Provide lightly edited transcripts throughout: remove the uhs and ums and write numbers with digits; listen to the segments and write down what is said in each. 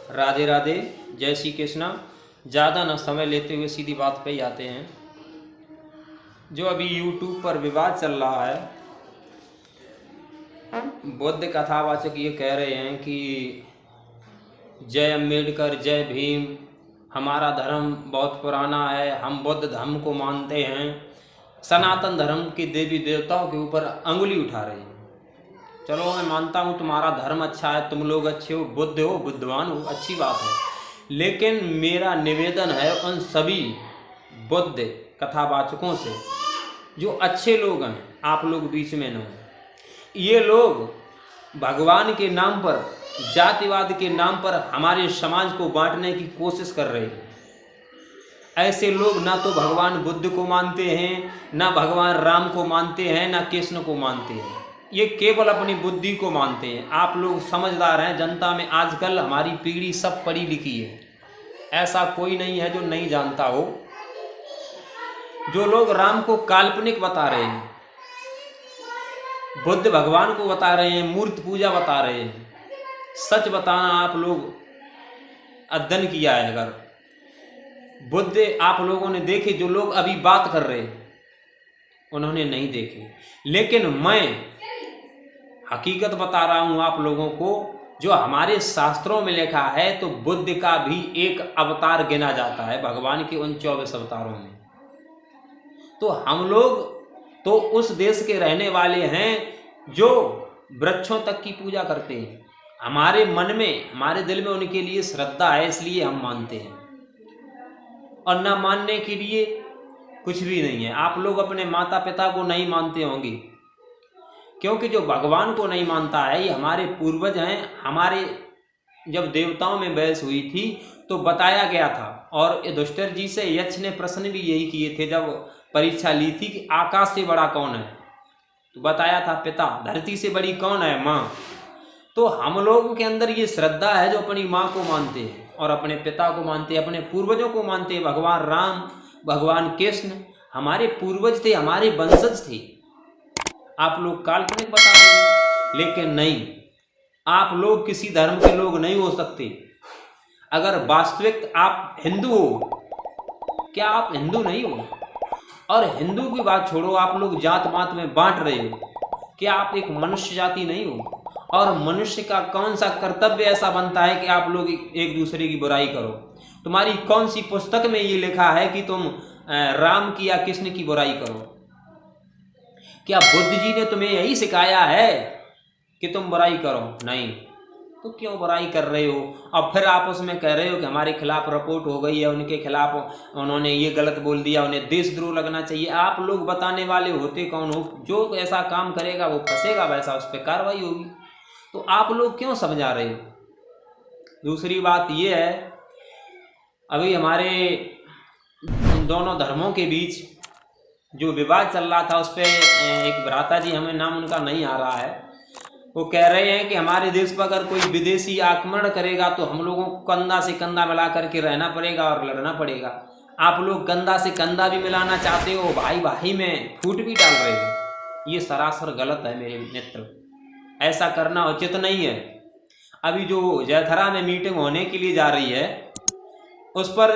राधे राधे, जय श्री कृष्णा। ज़्यादा ना समय लेते हुए सीधी बात पे ही आते हैं। जो अभी YouTube पर विवाद चल रहा है, बुद्ध कथावाचक ये कह रहे हैं कि जय अम्बेडकर, जय भीम, हमारा धर्म बहुत पुराना है, हम बुद्ध धर्म को मानते हैं। सनातन धर्म के देवी देवताओं के ऊपर अंगुली उठा रहे हैं। चलो, मैं मानता हूँ तुम्हारा धर्म अच्छा है, तुम लोग अच्छे हो, बुद्ध हो, बुद्धवान हो, अच्छी बात है। लेकिन मेरा निवेदन है उन सभी बुद्ध कथावाचकों से जो अच्छे लोग हैं, आप लोग बीच में न हो। ये लोग भगवान के नाम पर, जातिवाद के नाम पर हमारे समाज को बांटने की कोशिश कर रहे हैं। ऐसे लोग ना तो भगवान बुद्ध को मानते हैं, ना भगवान राम को मानते हैं, ना कृष्ण को मानते हैं। ये केवल अपनी बुद्धि को मानते हैं। आप लोग समझदार हैं। जनता में आजकल हमारी पीढ़ी सब पढ़ी लिखी है, ऐसा कोई नहीं है जो नहीं जानता हो। जो लोग राम को काल्पनिक बता रहे हैं, बुद्ध भगवान को बता रहे हैं, मूर्ति पूजा बता रहे हैं, सच बताना आप लोग अध्ययन किया है अगर बुद्ध आप लोगों ने देखे, जो लोग अभी बात कर रहे हैं उन्होंने नहीं देखे। लेकिन मैं हकीकत बता रहा हूं आप लोगों को, जो हमारे शास्त्रों में लिखा है, तो बुद्ध का भी एक अवतार गिना जाता है भगवान के उन 24 अवतारों में। तो हम लोग तो उस देश के रहने वाले हैं जो वृक्षों तक की पूजा करते हैं। हमारे मन में, हमारे दिल में उनके लिए श्रद्धा है, इसलिए हम मानते हैं। और ना मानने के लिए कुछ भी नहीं है। आप लोग अपने माता पिता को नहीं मानते होंगे, क्योंकि जो भगवान को नहीं मानता है, ये हमारे पूर्वज हैं। हमारे जब देवताओं में बहस हुई थी तो बताया गया था, और युधिष्ठिर जी से यक्ष ने प्रश्न भी यही किए थे जब परीक्षा ली थी कि आकाश से बड़ा कौन है, तो बताया था पिता। धरती से बड़ी कौन है, माँ। तो हम लोगों के अंदर ये श्रद्धा है, जो अपनी माँ को मानते हैं और अपने पिता को मानते हैं, अपने पूर्वजों को मानते हैं। भगवान राम, भगवान कृष्ण हमारे पूर्वज थे, हमारे वंशज थे। आप लोग काल्पनिक बता रहे हैं, लेकिन नहीं, आप लोग किसी धर्म के लोग नहीं हो सकते। अगर वास्तविक आप हिंदू हो, क्या आप हिंदू नहीं हो? और हिंदू की बात छोड़ो, आप लोग जात पात में बांट रहे हो, क्या आप एक मनुष्य जाति नहीं हो? और मनुष्य का कौन सा कर्तव्य ऐसा बनता है कि आप लोग एक दूसरे की बुराई करो? तुम्हारी कौन सी पुस्तक में ये लिखा है कि तुम राम की या कृष्ण की बुराई करो? क्या बुद्ध जी ने तुम्हें यही सिखाया है कि तुम बुराई करो? नहीं। तो क्यों बुराई कर रहे हो? और फिर आप उसमें कह रहे हो कि हमारे खिलाफ रिपोर्ट हो गई है, उनके खिलाफ उन्होंने ये गलत बोल दिया, उन्हें देशद्रोह लगना चाहिए। आप लोग बताने वाले होते कौन हो? जो ऐसा काम करेगा वो फंसेगा, वैसा उस पर कार्रवाई होगी। तो आप लोग क्यों समझा रहे हो? दूसरी बात ये है, अभी हमारे दोनों धर्मों के बीच जो विवाद चल रहा था, उस पर एक भ्राता जी, हमें नाम उनका नहीं आ रहा है, वो कह रहे हैं कि हमारे देश पर अगर कोई विदेशी आक्रमण करेगा तो हम लोगों को कंधा से कंधा मिला करके रहना पड़ेगा और लड़ना पड़ेगा। आप लोग कंधा से कंधा भी मिलाना चाहते हो, भाई भाई में फूट भी डाल रहे हो। ये सरासर गलत है मेरे मित्र, ऐसा करना उचित नहीं है। अभी जो जयथरा में मीटिंग होने के लिए जा रही है, उस पर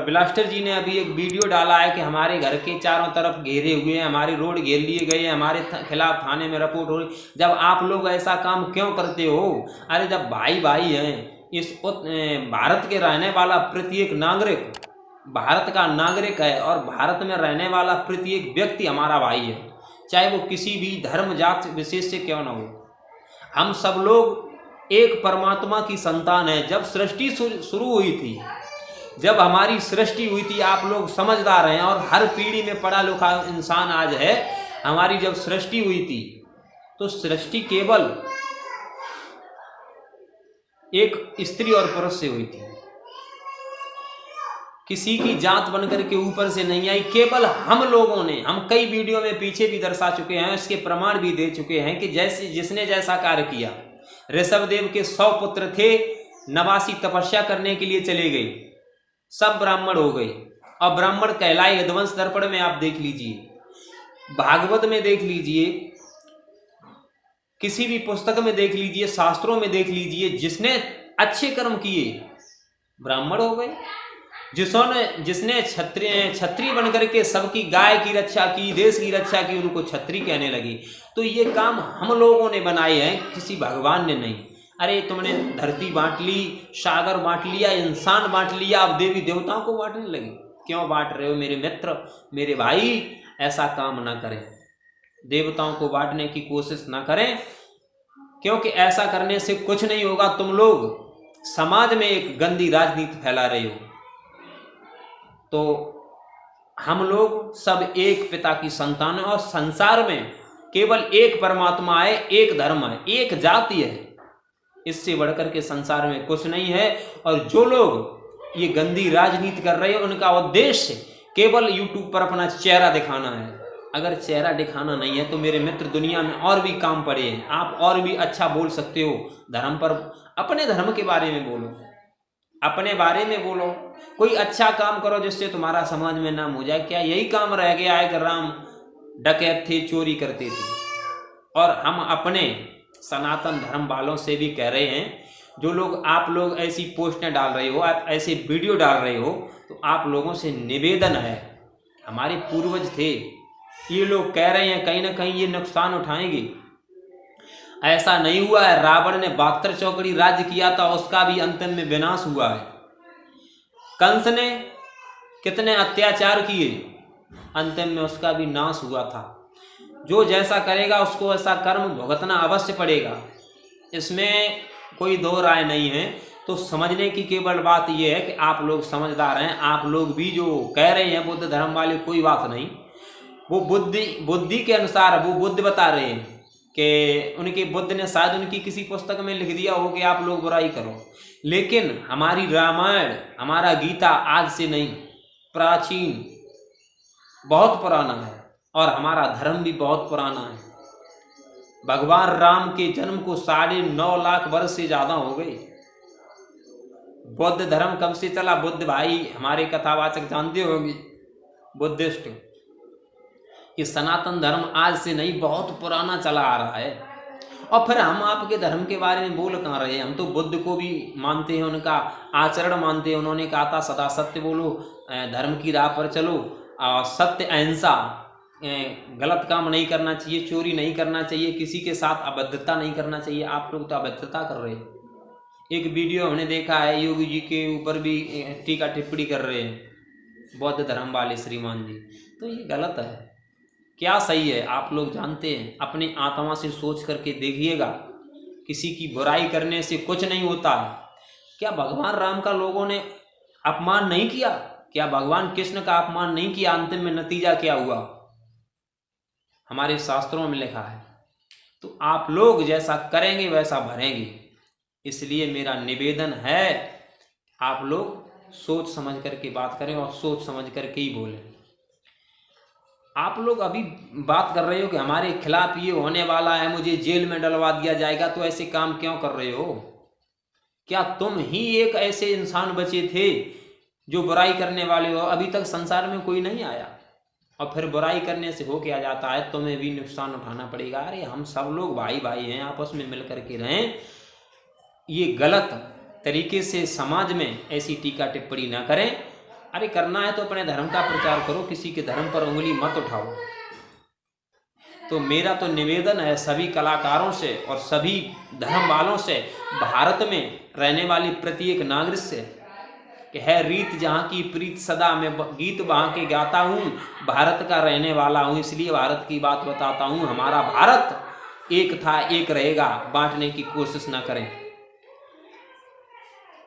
ब्लास्टर जी ने अभी एक वीडियो डाला है कि हमारे घर के चारों तरफ घेरे हुए हैं, हमारे रोड घेर लिए गए हैं, हमारे खिलाफ थाने में रिपोर्ट हो रही। जब आप लोग ऐसा काम क्यों करते हो? अरे जब भाई भाई हैं, इस भारत के रहने वाला प्रत्येक नागरिक भारत का नागरिक है, और भारत में रहने वाला प्रत्येक व्यक्ति हमारा भाई है, चाहे वो किसी भी धर्म जात विशेष से क्यों ना हो। हम सब लोग एक परमात्मा की संतान है। जब सृष्टि शुरू हुई थी, जब हमारी सृष्टि हुई थी, आप लोग समझदार हैं और हर पीढ़ी में पढ़ा लिखा इंसान आज है। हमारी जब सृष्टि हुई थी तो सृष्टि केवल एक स्त्री और पुरुष से हुई थी, किसी की जात बनकर के ऊपर से नहीं आई। केवल हम लोगों ने, हम कई वीडियो में पीछे भी दर्शा चुके हैं, इसके प्रमाण भी दे चुके हैं कि जैसे जिसने जैसा कार्य किया। ऋषभदेव के 100 पुत्र थे, 89 तपस्या करने के लिए चले गए, सब ब्राह्मण हो गए, और ब्राह्मण कहलाए। यदुवंश दर्पण में आप देख लीजिए, भागवत में देख लीजिए, किसी भी पुस्तक में देख लीजिए, शास्त्रों में देख लीजिए, जिसने अच्छे कर्म किए ब्राह्मण हो गए। जिसने छत्री बन करके सबकी गाय की रक्षा की, देश की रक्षा की, उनको छत्री कहने लगी। तो ये काम हम लोगों ने बनाए हैं, किसी भगवान ने नहीं। अरे तुमने धरती बांट ली, सागर बांट लिया, इंसान बांट लिया, अब देवी देवताओं को बांटने लगे। क्यों बांट रहे हो मेरे मित्र, मेरे भाई? ऐसा काम ना करें, देवताओं को बांटने की कोशिश ना करें, क्योंकि ऐसा करने से कुछ नहीं होगा। तुम लोग समाज में एक गंदी राजनीति फैला रहे हो। तो हम लोग सब एक पिता की संतान है और संसार में केवल एक परमात्मा है, एक धर्म है, एक जाति है। इससे बढ़कर के संसार में कुछ नहीं है। और जो लोग ये गंदी राजनीति कर रहे हैं, उनका उद्देश्य केवल यूट्यूब पर अपना चेहरा दिखाना है। अगर चेहरा दिखाना नहीं है तो मेरे मित्र, दुनिया में और भी काम पड़े हैं। आप और भी अच्छा बोल सकते हो धर्म पर। अपने धर्म के बारे में बोलो, अपने बारे में बोलो, कोई अच्छा काम करो जिससे तुम्हारा समाज में नाम हो जाए। क्या यही काम रह गया है कि राम डकैत थे, चोरी करते थे? और हम अपने सनातन धर्म वालों से भी कह रहे हैं, जो लोग आप लोग ऐसी पोस्टें डाल रहे हो, आप ऐसे वीडियो डाल रहे हो, तो आप लोगों से निवेदन है, हमारे पूर्वज थे, ये लोग कह रहे हैं कहीं ना कहीं ये नुकसान उठाएंगे। ऐसा नहीं हुआ है। रावण ने 72 चौकड़ी राज्य किया था, उसका भी अंतिम में विनाश हुआ है। कंस ने कितने अत्याचार किए, अंतिम में उसका भी नाश हुआ था। जो जैसा करेगा उसको ऐसा कर्म भुगतना अवश्य पड़ेगा, इसमें कोई दो राय नहीं है। तो समझने की केवल बात यह है कि आप लोग समझदार हैं। आप लोग भी जो कह रहे हैं बुद्ध धर्म वाले, कोई बात नहीं, वो बुद्धि के अनुसार वो बुद्ध बता रहे हैं कि उनके बुद्ध ने शायद उनकी किसी पुस्तक में लिख दिया हो कि आप लोग बुराई करो। लेकिन हमारी रामायण, हमारा गीता आज से नहीं, प्राचीन, बहुत पुराना है। और हमारा धर्म भी बहुत पुराना है। भगवान राम के जन्म को 9.5 लाख वर्ष से ज्यादा हो गए। बौद्ध धर्म कब से चला? बुद्ध भाई हमारे कथावाचक जानते होंगे, बुद्धिस्ट। ये सनातन धर्म आज से नहीं, बहुत पुराना चला आ रहा है। और फिर हम आपके धर्म के बारे में बोल कहाँ रहे हैं? हम तो बुद्ध को भी मानते हैं, उनका आचरण मानते हैं। उन्होंने कहा था सदा सत्य बोलो, धर्म की राह पर चलो, और सत्य, अहिंसा, गलत काम नहीं करना चाहिए, चोरी नहीं करना चाहिए, किसी के साथ अभद्रता नहीं करना चाहिए। आप लोग तो अभद्रता कर रहे हैं। एक वीडियो हमने देखा है, योगी जी के ऊपर भी टीका टिप्पणी कर रहे हैं बौद्ध धर्म वाले श्रीमान जी। तो ये गलत है। क्या सही है आप लोग जानते हैं। अपनी आत्मा से सोच करके देखिएगा, किसी की बुराई करने से कुछ नहीं होता। क्या भगवान राम का लोगों ने अपमान नहीं किया? क्या भगवान कृष्ण का अपमान नहीं किया? अंतिम में नतीजा क्या हुआ? हमारे शास्त्रों में लिखा है। तो आप लोग जैसा करेंगे वैसा भरेंगे। इसलिए मेरा निवेदन है, आप लोग सोच समझ करके बात करें और सोच समझ करके ही बोलें। आप लोग अभी बात कर रहे हो कि हमारे खिलाफ ये होने वाला है, मुझे जेल में डलवा दिया जाएगा, तो ऐसे काम क्यों कर रहे हो? क्या तुम ही एक ऐसे इंसान बचे थे जो बुराई करने वाले हो? अभी तक संसार में कोई नहीं आया। और फिर बुराई करने से हो क्या जाता है? तुम्हें भी नुकसान उठाना पड़ेगा। अरे हम सब लोग भाई भाई हैं, आपस में मिल करके रहें। ये गलत तरीके से समाज में ऐसी टीका टिप्पणी ना करें। अरे करना है तो अपने धर्म का प्रचार करो, किसी के धर्म पर उंगली मत उठाओ। तो मेरा तो निवेदन है सभी कलाकारों से और सभी धर्म वालों से, भारत में रहने वाली प्रत्येक नागरिक से, कि है रीत जहाँ की प्रीत सदा, मैं गीत वहाँ के गाता हूँ, भारत का रहने वाला हूँ, इसलिए भारत की बात बताता हूँ। हमारा भारत एक था, एक रहेगा, बांटने की कोशिश ना करें।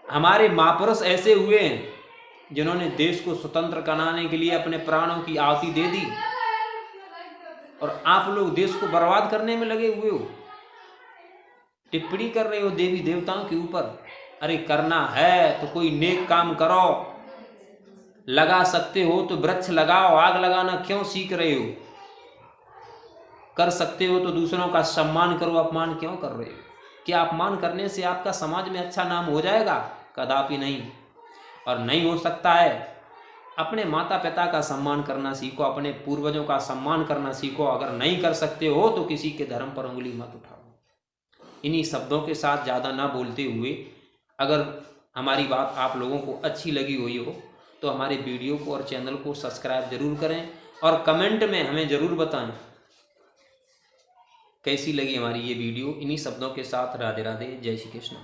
हमारे महापुरुष ऐसे हुए हैं जिन्होंने देश को स्वतंत्र कराने के लिए अपने प्राणों की आहुति दे दी, और आप लोग देश को बर्बाद करने में लगे हुए हो, टिप्पणी कर रहे हो देवी देवताओं के ऊपर। अरे करना है तो कोई नेक काम करो, लगा सकते हो तो वृक्ष लगाओ, आग लगाना क्यों सीख रहे हो? कर सकते हो तो दूसरों का सम्मान करो, अपमान क्यों कर रहे हो? क्या अपमान करने से आपका समाज में अच्छा नाम हो जाएगा? कदापि नहीं। और नहीं हो सकता है। अपने माता पिता का सम्मान करना सीखो, अपने पूर्वजों का सम्मान करना सीखो। अगर नहीं कर सकते हो तो किसी के धर्म पर उंगली मत उठाओ। इन्हीं शब्दों के साथ ज़्यादा ना बोलते हुए अगर हमारी बात आप लोगों को अच्छी लगी हुई हो तो हमारे वीडियो को और चैनल को सब्सक्राइब जरूर करें और कमेंट में हमें ज़रूर बताएं कैसी लगी हमारी ये वीडियो। इन्हीं शब्दों के साथ राधे राधे, जय श्री कृष्ण।